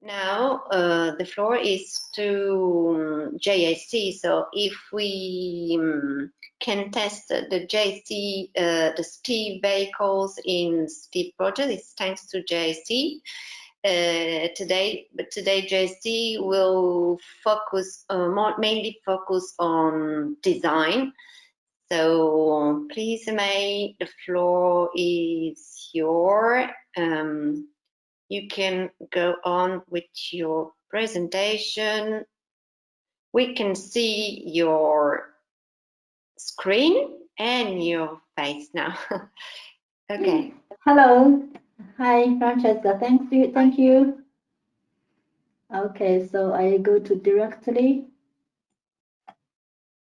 Now the floor is to JIC. So if we can test the JIC, the Steve vehicles in Steve project, it's thanks to JIC. Today JIC will focus mainly focus on design. So please, May, the floor is yours. You can go on with your presentation. We can see your screen and your face now. Okay. Hello. Hi, Francesca. Thank you. Okay, so I go to directly.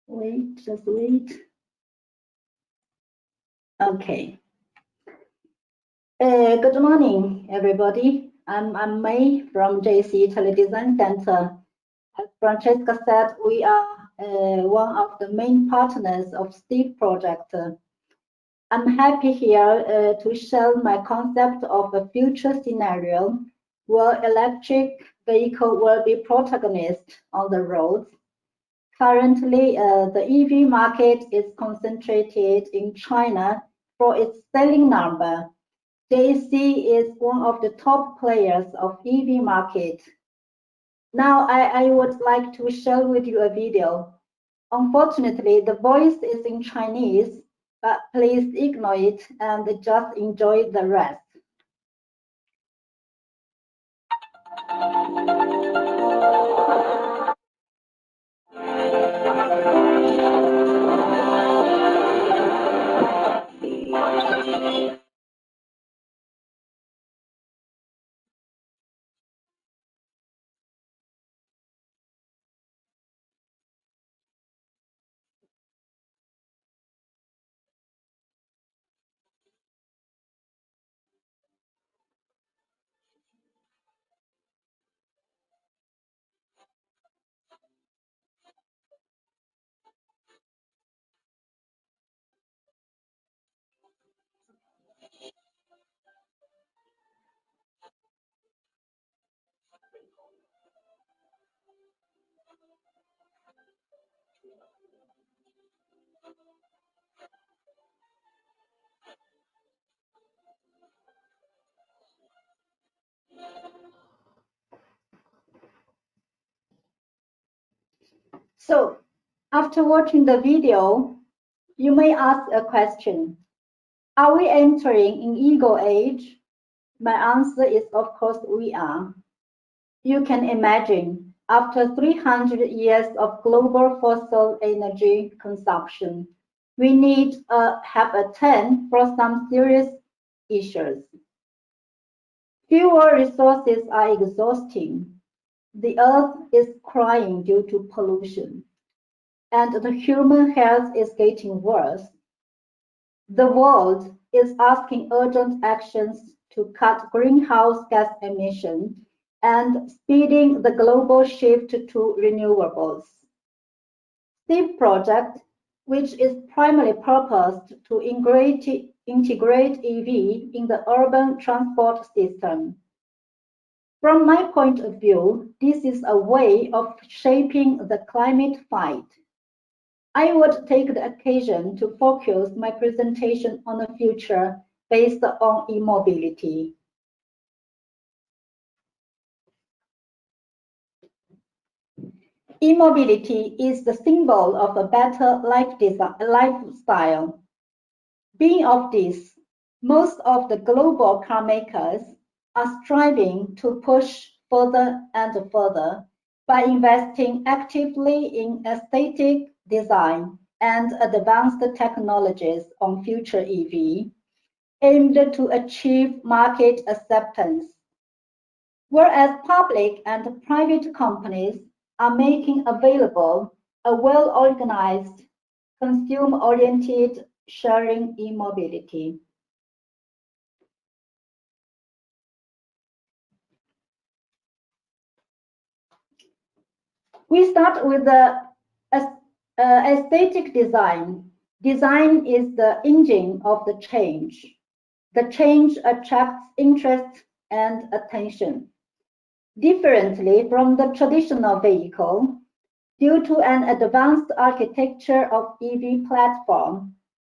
Wait, just wait. Okay. Good morning, everybody. I'm May from JC Teledesign Center. As Francesca said, we are one of the main partners of Steve project. I'm happy here to share my concept of a future scenario where electric vehicle will be protagonist on the roads. Currently, the EV market is concentrated in China for its selling number. JC is one of the top players of EV market. Now, I would like to share with you a video. Unfortunately, the voice is in Chinese, but please ignore it and just enjoy the rest. So, after watching the video, you may ask a question. Are we entering an ego age? My answer is, of course, we are. You can imagine, after 300 years of global fossil energy consumption, we need to have a turn for some serious issues. Fuel resources are exhausting. The earth is crying due to pollution, and the human health is getting worse. The world is asking urgent actions to cut greenhouse gas emissions and speeding the global shift to renewables. Steve project, which is primarily purposed to integrate EV in the urban transport system. From my point of view, this is a way of shaping the climate fight. I would take the occasion to focus my presentation on the future based on e-mobility. E-mobility is the symbol of a better lifestyle. Being of this, most of the global car makers are striving to push further and further by investing actively in aesthetic design and advanced technologies on future EV, aimed to achieve market acceptance. Whereas public and private companies are making available a well-organized, consumer-oriented sharing e-mobility. We start with the aesthetic design. Design is the engine of the change. The change attracts interest and attention. Differently from the traditional vehicle, due to an advanced architecture of EV platform,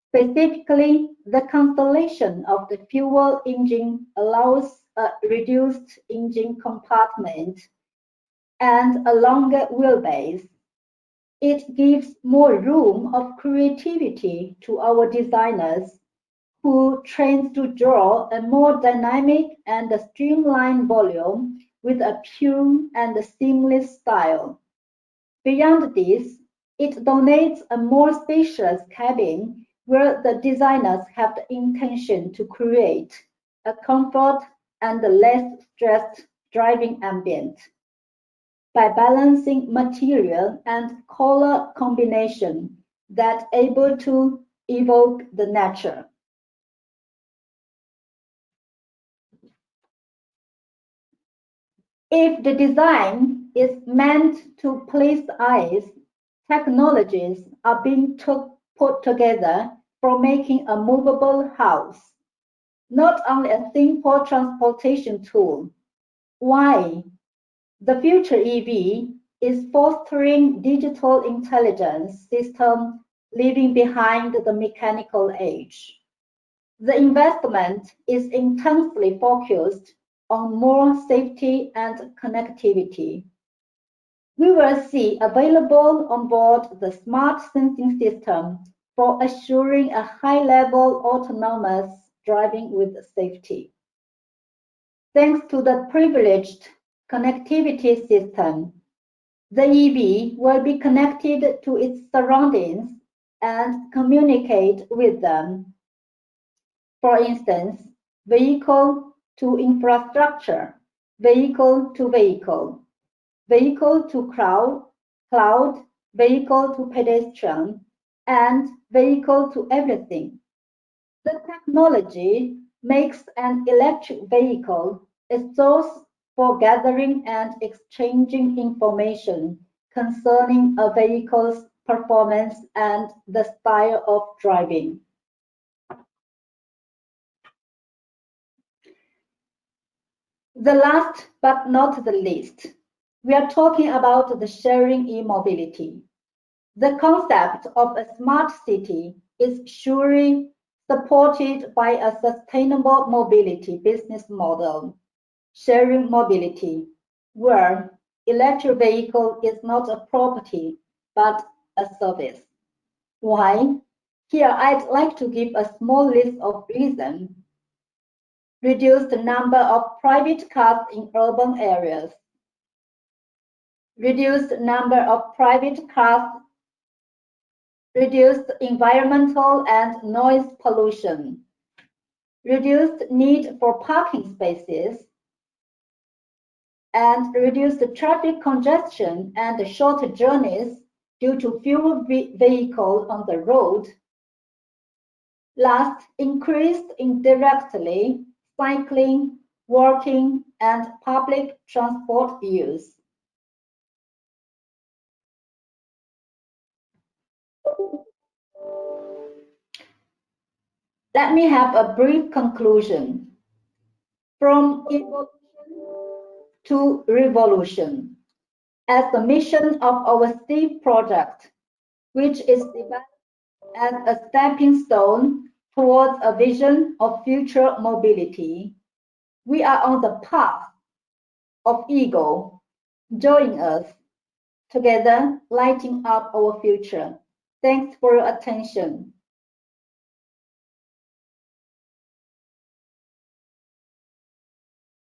specifically the constellation of the fuel engine allows a reduced engine compartment and a longer wheelbase. It gives more room of creativity to our designers who trains to draw a more dynamic and a streamlined volume with a pure and a seamless style. Beyond this, it donates a more spacious cabin where the designers have the intention to create a comfort and a less stressed driving ambient. By balancing material and color combination that able to evoke the nature. If the design is meant to please eyes, technologies are being put together for making a movable house, not only a simple transportation tool. Why? The future EV is fostering digital intelligence system leaving behind the mechanical age. The investment is intensely focused on more safety and connectivity. We will see available on board the smart sensing system for assuring a high-level autonomous driving with safety. Thanks to the privileged connectivity system, the EV will be connected to its surroundings and communicate with them. For instance, vehicle to infrastructure, vehicle to vehicle, vehicle to cloud, vehicle to pedestrian, and vehicle to everything. The technology makes an electric vehicle a source for gathering and exchanging information concerning a vehicle's performance and the style of driving. The last but not the least, we are talking about the sharing e-mobility. The concept of a smart city is surely supported by a sustainable mobility business model, sharing mobility, where electric vehicle is not a property, but a service. Why? Here I'd like to give a small list of reasons. Reduce the number of private cars in urban areas. Reduce the number of private cars. Reduced environmental and noise pollution, reduced need for parking spaces, and reduced traffic congestion and shorter journeys due to fewer vehicles on the road. Last, increased indirectly cycling, walking, and public transport use. Let me have a brief conclusion. From evolution to revolution, as the mission of our STEEP project, which is developed as a stepping stone towards a vision of future mobility. We are on the path of ego. Join us, together lighting up our future. Thanks for your attention.